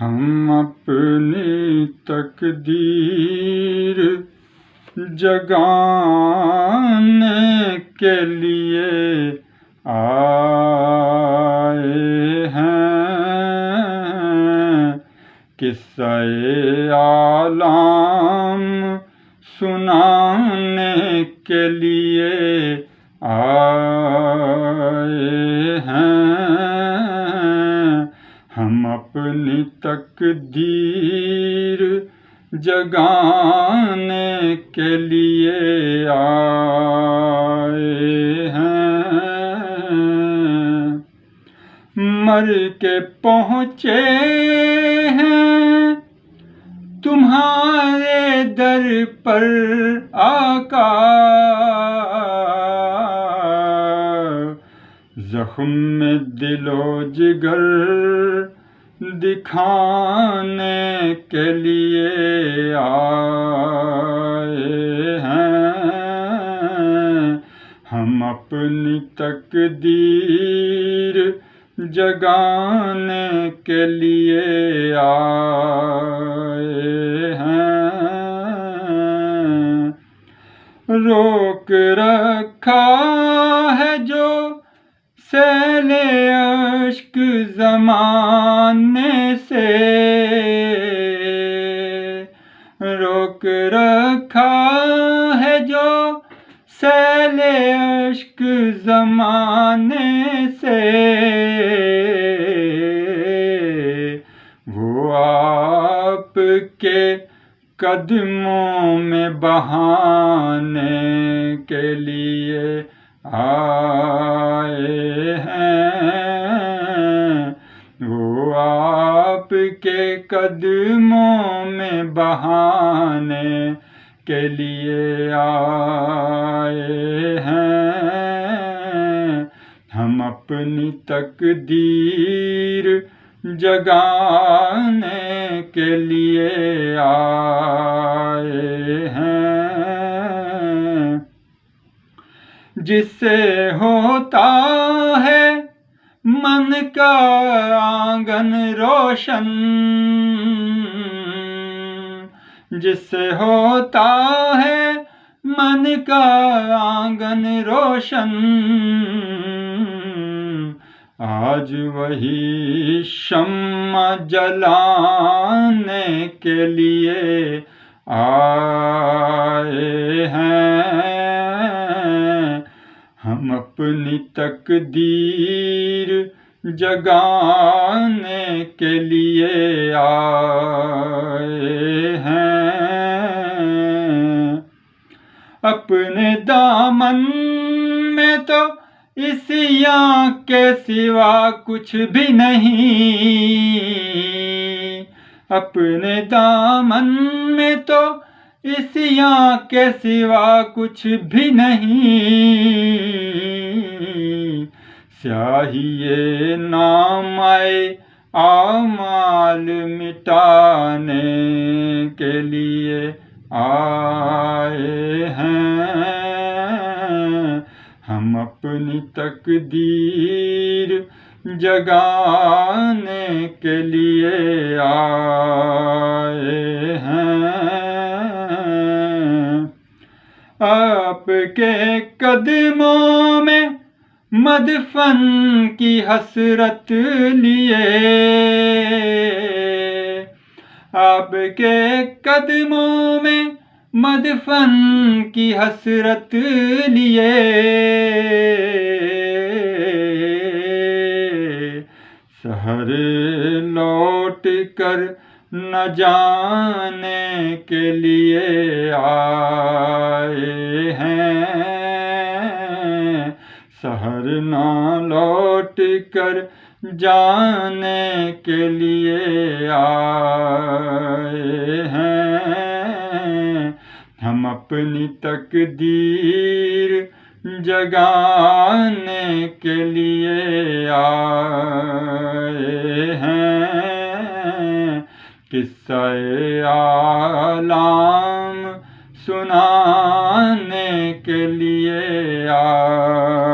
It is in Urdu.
ہم اپنی تقدیر جگانے کے لیے آئے ہیں، قصہ عالم سنانے کے لیے آئے ہیں، ہم اپنی تقدیر جگانے کے لیے آئے ہیں، مر کے پہنچے ہیں تمہارے در پر آقا، زخم میں دل و جگر دکھانے کے لیے آئے ہیں، ہم اپنی تقدیر جگانے کے لیے آئے ہیں، روک رکھا ہے جو سیل اشک زمانے سے، روک رکھا ہے جو سیل اشک زمانے سے، وہ آپ کے قدموں میں بہانے کے لیے آئے ہیں، وہ آپ کے قدموں میں بہانے کے لیے آئے ہیں، ہم اپنی تقدیر جگانے کے لیے آئے ہیں، جس سے ہوتا ہے من کا آنگن روشن، جس سے ہوتا ہے من کا آنگن روشن، آج وہی شمع جلانے کے لیے آئے ہیں، ہم اپنی تقدیر جگانے کے لیے آئے ہیں، اپنے دامن میں تو عصیاں کے سوا کچھ بھی نہیں، اپنے دامن میں تو عصیاں کے سوا کچھ بھی نہیں، سیاہی نامہ اعمال مٹانے کے لیے آئے ہیں، ہم اپنی تقدیر جگانے کے لیے آئے ہیں، آپ کے قدموں میں مدفن کی حسرت لیے، آپ کے قدموں میں مدفن کی حسرت لیے، سحر لوٹ کر نہ جانے کے لیے آئے ہیں، سحر نہ لوٹ کر جانے کے لیے آئے ہیں، ہم اپنی تقدیر جگانے کے لیے آئے ہیں، قصہ عالم سنانے کے لیے آئے